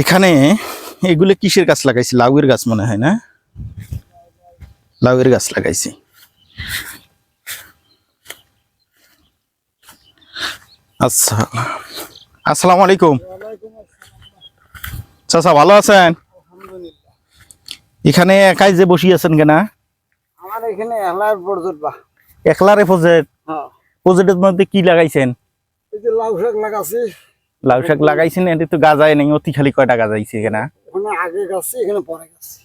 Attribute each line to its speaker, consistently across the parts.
Speaker 1: এখানে এগুলো কিসের গাছ লাগাইছি? লাউয়ের গাছ মনে হয় না? লাউয়ের গাছ লাগাইছি। আচ্ছা, আসসালামু আলাইকুম। চাচা ভালো আছেন? এখানে একাই যে বসি আছেন কেনা?
Speaker 2: আমার এখানে একলার প্রজেক্ট বা
Speaker 1: একলারে প্রজেক্ট। প্রজেক্টের মধ্যে কি লাগাইছেন?
Speaker 2: এই যে লাউ শাক লাগাছি।
Speaker 1: লাউ শাক লাগাইছেন, এটা তো গাজায় নেই। অতি খালি কয়টা গাজাইছে কেনা?
Speaker 2: ওখানে আগে গাছি, এখানে পরে গাছি।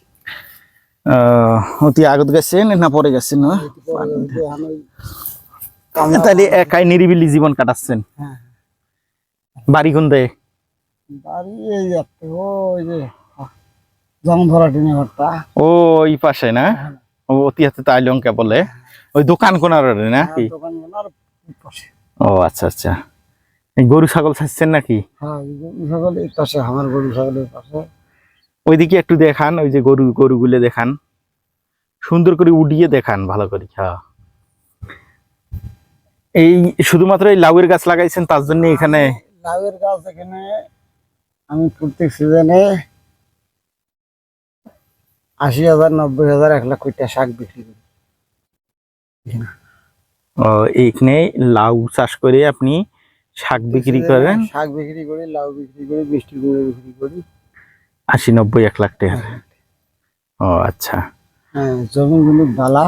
Speaker 1: অতি আগত গেছেন না পরে গেছেন? তাহলে একাই নিরিবিলি জীবন কাটাচ্ছেন। বাড়ি কোন দেয়?
Speaker 2: বাড়ি এই যাচ্ছে ওই যে জংধরা টিনে ঘরটা।
Speaker 1: ও ওই পাশে না? ও অতি হাতে তাই লঙ্কা বলে। ওই দোকান কোনার নাকি? ও আচ্ছা আচ্ছা। গরু ছাগল ছাড়ছেন নাকি?
Speaker 2: হ্যাঁ, গরু ছাগল এই পাশে, আমার গরু ছাগলের পাশে।
Speaker 1: ওইদিকে একটু দেখান, ওই যে গরুগুলো দেখান, সুন্দর করে উঠিয়ে দেখান ভালো করে। হ্যাঁ, এই শুধুমাত্র এই লাউয়ের গাছ লাগাইছেন তার জন্য এখানে?
Speaker 2: লাউয়ের গাছ এখানে আমি প্রত্যেক সিজনে ৮০,০০০, ৯০,০০০, ১,০০,০০০ কোটি শাক বিক্রি করি।
Speaker 1: এইখানে লাউ চাষ করে আপনি শাক বিক্রি করেন?
Speaker 2: শাক বিক্রি করি, লাউ বিক্রি করি, মিষ্টি কুমড়ো বিক্রি করি।
Speaker 1: ৮০, ৯০, ১,০০,০০০ টাকা। ও আচ্ছা।
Speaker 2: হ্যাঁ, জমিগুলো বালা,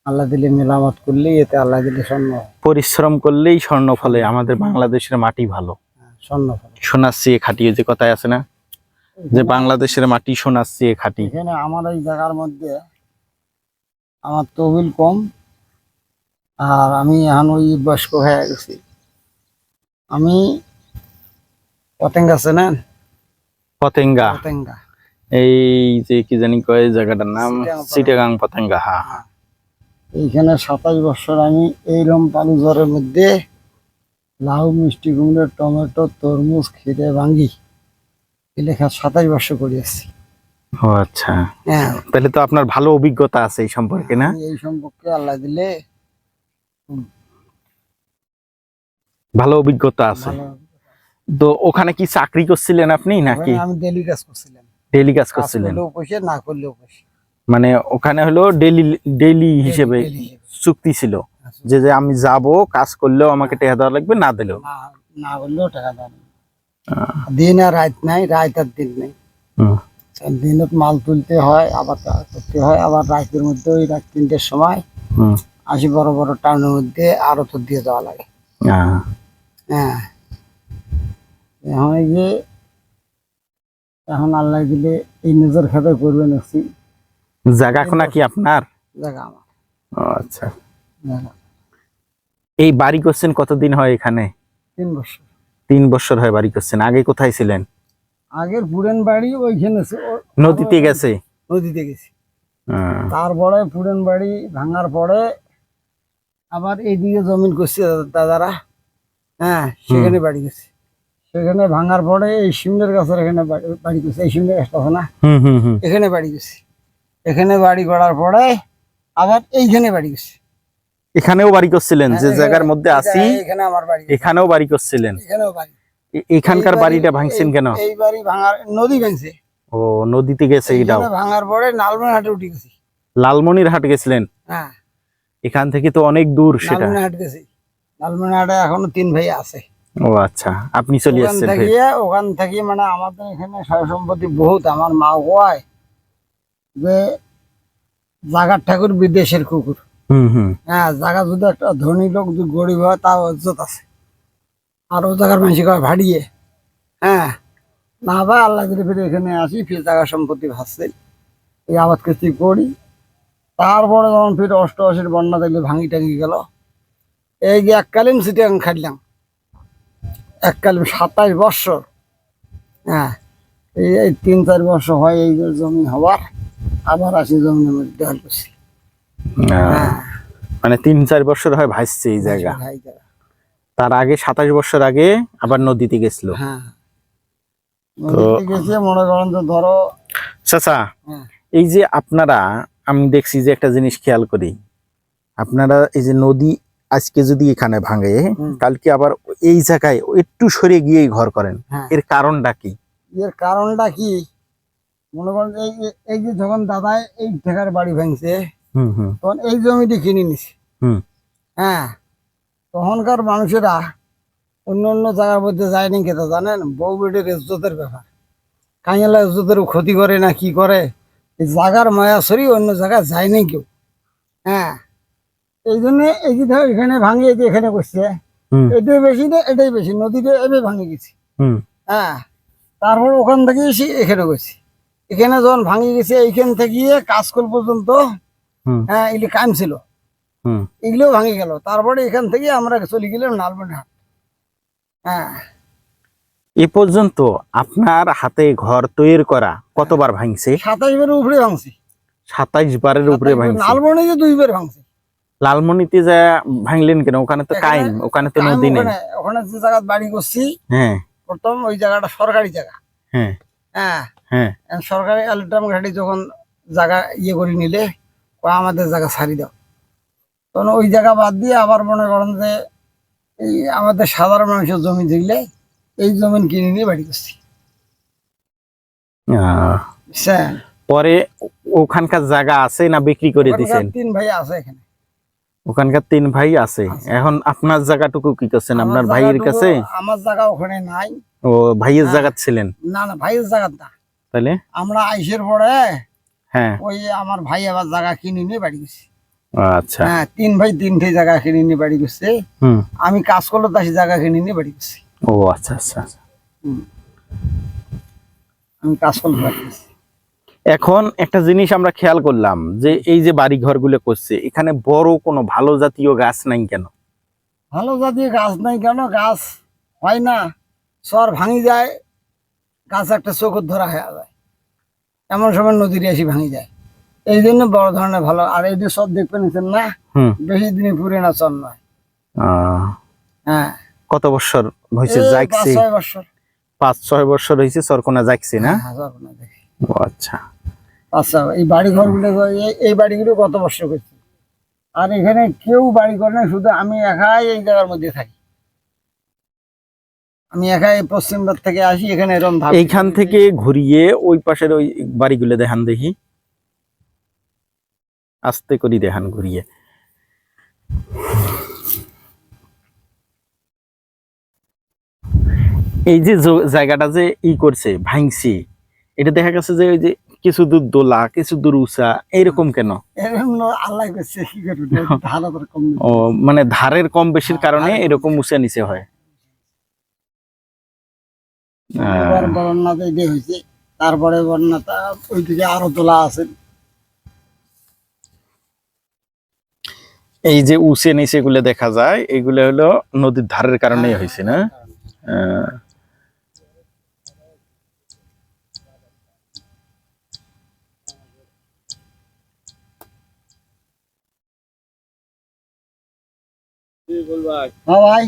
Speaker 2: আল্লাহ দিলে মেলামত করলেই এতে আল্লাহ দিলে স্বর্ণ।
Speaker 1: পরিশ্রম করলেই স্বর্ণ ফলে। আমাদের বাংলাদেশের মাটি ভালো,
Speaker 2: স্বর্ণ ফলে।
Speaker 1: সোনার চেয়ে খাঁটি, যে কথায় আছে না যে বাংলাদেশের মাটি সোনার চেয়ে খাঁটি।
Speaker 2: এখানে আমার এই জায়গার মধ্যে আমার তহবিল কম, আর আমি এখন ওই বয়স্ক হয়ে গেছি। আমি পতেঙ্গা চেনেন?
Speaker 1: পতেঙ্গা?
Speaker 2: পতেঙ্গা
Speaker 1: এই যে কি জানি কয় জায়গাটার নাম? চিটাগাং পতেঙ্গা। হ্যাঁ,
Speaker 2: এইখানে ২৭ বছর আমি এইরকম পালুজরের মধ্যে লাউ, মিষ্টি কুমড়ো, টমেটো, তরমুজ, খিরে, ভাঙ্গি এই লেখা ২৭ বছর করে আসছি।
Speaker 1: ও আচ্ছা।
Speaker 2: হ্যাঁ,
Speaker 1: তাহলে তো আপনার ভালো অভিজ্ঞতা আছে এই সম্পর্কে না?
Speaker 2: এই সম্পর্কে আল্লাহ দিলে
Speaker 1: ভালো অভিজ্ঞতা আছে। তো ওখানে কি চাকরি করছিলেন আপনি নাকি?
Speaker 2: আমি ডেলি কাজ করছিলাম।
Speaker 1: ডেইলি কাজ করছিলেন?
Speaker 2: না করলেও পয়সা।
Speaker 1: মানে ওখানে হলো ডেইলি হিসেবে চুক্তি ছিল যে যে আমি যাব, কাজ করলেও আমাকে টাকা দেওয়া লাগবে, না দিলেও
Speaker 2: না করলেও টাকা দেওয়া লাগবে। দিন আর রাত নাই, রাত আর দিন নেই। দিনত মাল তুলতে হয়, আবার করতে হয়, আবার রাতের মধ্যে ওই রাত ৩টের সময় আসি বড় বড় টাউনের মধ্যে আরো তো দিয়ে দেওয়া লাগে। হ্যাঁ, এখন এই যে এখন আল্লাহ দিলে এই নজর খাতে করবেন।
Speaker 1: জায়গা কোনা কি আপনার?
Speaker 2: জায়গা আমার।
Speaker 1: ও আচ্ছা। এই বাড়ি করছেন কতদিন হয় এখানে?
Speaker 2: ৩ বছর।
Speaker 1: ৩ বছর হয় বাড়ি করছেন। আগে কোথায় ছিলেন?
Speaker 2: আগের পুরেন বাড়ি ওইখানে
Speaker 1: নদীতে গেছে?
Speaker 2: নদীতে গেছি। তারপরে পুরেন বাড়ি ভাঙার পরে আবার এইদিকে জমিন করছে দাদারা। হ্যাঁ, সেখানে বাড়ি গেছে। সেখানে ভাঙার পরে এই শিমলের গাছের এখানে বাড়ি গেছে। এই শিমলের গাছটা আছে না, এখানে বাড়ি গেছে। এখানে বাড়ি করার পরে আবার এইখানে বাড়ি গেছে।
Speaker 1: এখানেও বাড়ি করছিলেন? যে জায়গার মধ্যে আছি
Speaker 2: এখানে আমার বাড়ি।
Speaker 1: এখানেও বাড়ি করছিলেন?
Speaker 2: এখানেও বাড়ি।
Speaker 1: এখানকার বাড়িটা ভাঙছেন কেন?
Speaker 2: এই বাড়ি ভাঙার নদী ভাঙছে।
Speaker 1: ও, নদীতে গেছে। এটাও
Speaker 2: ভাঙার পরে লালমনিরহাটে উঠে গেছি।
Speaker 1: লালমনিরহাট গেছিলেন?
Speaker 2: হ্যাঁ,
Speaker 1: এখান থেকে তো অনেক দূর সেটা।
Speaker 2: লালমনিরহাট গেছি। লালমনিরহাটে এখনো ৩ ভাই আছে।
Speaker 1: ও আচ্ছা, আপনি চলে আসছেন?
Speaker 2: ওখান থেকে মানে আমাদের এখানে সয় সম্পত্তি বহুত। আমার মা কয় যে জাগার ঠাকুর বিদেশের কুকুর। হ্যাঁ, জায়গা যদি একটা ধনী লোক যদি গরিব হয় তাও ইজ্জত আছে। আর ও জায়গার মানুষ কয় ভাড়িয়ে। হ্যাঁ, না ভাই আল্লাহ দিলে ফিরে এখানে আসি, ফির জায়গা সম্পত্তি ভাসছে, এই আবাদ কৃষি করি। তারপরে যখন ফির ৮৮-র বন্যা দেখলে ভাঙি টাঙি গেল। এই যে এককালীন সিটিং খাইলাম, এককালীন ২৭ বছর। হ্যাঁ, এই ৩-৪ বছর হয় এই যে জমি হবার, আবার আসি জমিনের মধ্যে দেওয়াল করছি।
Speaker 1: মানে ৩-৪ বছর হয় ভাসছে এই জায়গা। তার আগে ২৭ বছর আগে আবার নদীতে গেছিল।
Speaker 2: হ্যাঁ, নদীতে গেছে। মনে করেন তো ধরো
Speaker 1: চাচা, এই যে আপনারা, আমি দেখছি যে একটা জিনিস খেয়াল করি, আপনারা এই যে নদী আজকে যদি এখানে ভাঙে, কালকে আবার এই জায়গায় একটু সরে গিয়েই ঘর করেন। এর কারণটা কি?
Speaker 2: এর কারণটা কি, মনে করেন এই যে যখন দাদা এই ঠেকার বাড়ি ভাঙছে,
Speaker 1: হুম হুম
Speaker 2: তখন এই জমিটি কিনে নিছে।
Speaker 1: হুম
Speaker 2: হ্যাঁ, তখনকার মানুষেরা অন্য অন্য জায়গার মধ্যে যায় নাকি তা জানেন, বউ বেটির ইজ্জতের ব্যাপার, কাঙালা ইজ্জতের ক্ষতি করে না কি করে, এই জায়গার মায়া সরি অন্য জায়গায় যায় নাই কেউ। হ্যাঁ, এই জন্য এই যে ধর এখানে ভাঙিয়ে যে এখানে করছে,
Speaker 1: হুম
Speaker 2: এটাই বেশি না এটাই বেশি, নদীতে এবার ভাঙে গেছি।
Speaker 1: হুম
Speaker 2: হ্যাঁ, তারপর ওখান থেকে এসে এখানে গেছি, এখানে যখন ভাঙে গেছে এইখান থেকে কাজকল পর্যন্ত,
Speaker 1: হুম
Speaker 2: হ্যাঁ এগুলি কাম ছিল,
Speaker 1: হুম।
Speaker 2: এগুলোও ভাঙে গেল। তারপরে এখান থেকে আমরা চলে গেলাম লালমনিরহাট। হ্যাঁ,
Speaker 1: এ পর্যন্ত আপনার হাতে ঘর তৈরি করা কতবার ভাঙছে?
Speaker 2: 27 বারের উপরে ভাঙছি।
Speaker 1: 27 বারের উপরে
Speaker 2: 27 বার,
Speaker 1: ভাঙছে।
Speaker 2: লালমনিতে 2 বার ভাঙছি।
Speaker 1: লালমনিতে যা ভাঙলেন কেন? ওখানে তো কাইম, ওখানে তো
Speaker 2: কাম
Speaker 1: নদী নেই।
Speaker 2: ওখানে, ওখানে যে জায়গা বাড়ি করছি
Speaker 1: হ্যাঁ
Speaker 2: প্রথম, ওই জায়গাটা সরকারি জায়গা।
Speaker 1: হ্যাঁ
Speaker 2: হ্যাঁ,
Speaker 1: হ্যাঁ।
Speaker 2: সরকারি আলট্রাম ঘাটি যখন জায়গা করে নিলে, কয় আমাদের জায়গা ছাড়ি দাও, তখন ওই জায়গা বাদ দিয়ে আবার মনে করেন যে এই আমাদের সাধারণ মানুষের জমি যেগুলো, এই জমি কিনে নিয়ে বাড়ি করছি। বুঝছেন?
Speaker 1: পরে ওখানকার জায়গা আছে না বিক্রি করে
Speaker 2: ওখানকার
Speaker 1: দিছেন?
Speaker 2: 3 ভাই আছে এখানে।
Speaker 1: ওখানকার 3 ভাই আছে।
Speaker 2: আছে।
Speaker 1: এখন আপনার জায়গাটুকু কি করছেন?
Speaker 2: আমার
Speaker 1: আপনার ভাইয়ের
Speaker 2: জায়গাটুকু,
Speaker 1: কাছে?
Speaker 2: আমার জায়গা ওখানে নাই।
Speaker 1: ও ভাইয়ের
Speaker 2: হ্যাঁ।
Speaker 1: জায়গা ছিলেন?
Speaker 2: না না, ভাইয়ের জায়গা না,
Speaker 1: তাহলে?
Speaker 2: আমরা আইসের পরে
Speaker 1: হ্যাঁ।
Speaker 2: ওই আমার ভাই আবার জায়গা কিনে নিয়ে বাড়ি গেছে।
Speaker 1: আচ্ছা।
Speaker 2: হ্যাঁ, 3 ভাই 3টে জায়গা কিনে নিয়ে বাড়ি গেছে।
Speaker 1: হুম।
Speaker 2: আমি কাজ করলে তাই জায়গা কিনে নিয়ে বাড়ি গেছি।
Speaker 1: ও আচ্ছা আচ্ছা আচ্ছা।
Speaker 2: আমি কাজ করলে বাড়ি গেছি।
Speaker 1: এখন একটা জিনিস আমরা খেয়াল করলাম যে এই যে বাড়ি ঘরগুলো করছে, এখানে বড় কোনো ভালো জাতীয় গাছ নাই কেন?
Speaker 2: ভালো জাতীয় গাছ নাই কেন? গাছ হয় না, চর ভাঙি যায়, গাছ একটা চোখর ধরা হয়ে যায়, এমন সময় নদীর এসে ভাঙি যায়। এই জন্য বড় ধরনের ভালো। আর এই যে সব দেখবেন না,
Speaker 1: হুম।
Speaker 2: বেশি দিনে পুরে না চর নয়। হ্যাঁ,
Speaker 1: কত বছর হয়েছে
Speaker 2: এই
Speaker 1: যাইছে?
Speaker 2: 5-6 বছর।
Speaker 1: 5-6 বছর হয়েছে চরকোনা যাইছে না?
Speaker 2: হ্যাঁ, চরকোনা দেখি।
Speaker 1: ও আচ্ছা।
Speaker 2: আচ্ছা, এই বাড়ি ঘরগুলো, এই বাড়িগুলো কত বছর করছি। আর এখানে কেউ বাড়ি করে না, শুধু আমি একাই এই জায়গার মধ্যে থাকি। আমি একাই পশ্চিমবঙ্গ থেকে আসি এখানে, এরকম ভাব।
Speaker 1: এইখান থেকে ঘুরিয়ে ওই পাশের ওই বাড়িগুলো দেখান দেখি, আস্তে করে দেখান ঘুরিয়ে। এই যে জায়গাটা যে করছে ভাঙছি, এটা দেখা গেছে যে ওই যে কিছু দূর দোলা কিছু দূর উঁচা, এইরকম কেন?
Speaker 2: এরকম আল্লাহ করছে, কি করবে, ধারা তো কম নেই।
Speaker 1: ও মানে ধারের কম বেশির কারণে এরকম উঁচা নিচে হয়।
Speaker 2: এবার বন্যাতে দিয়ে হয়েছে, তারপরে বন্যাটা ওইদিকে আরো তোলা আছে।
Speaker 1: এই যে উঁচে নিচে গুলো দেখা যায়, এগুলো হলো নদীর ধারের কারণেই হয়েছে না?
Speaker 2: হ্যাঁ ভাই।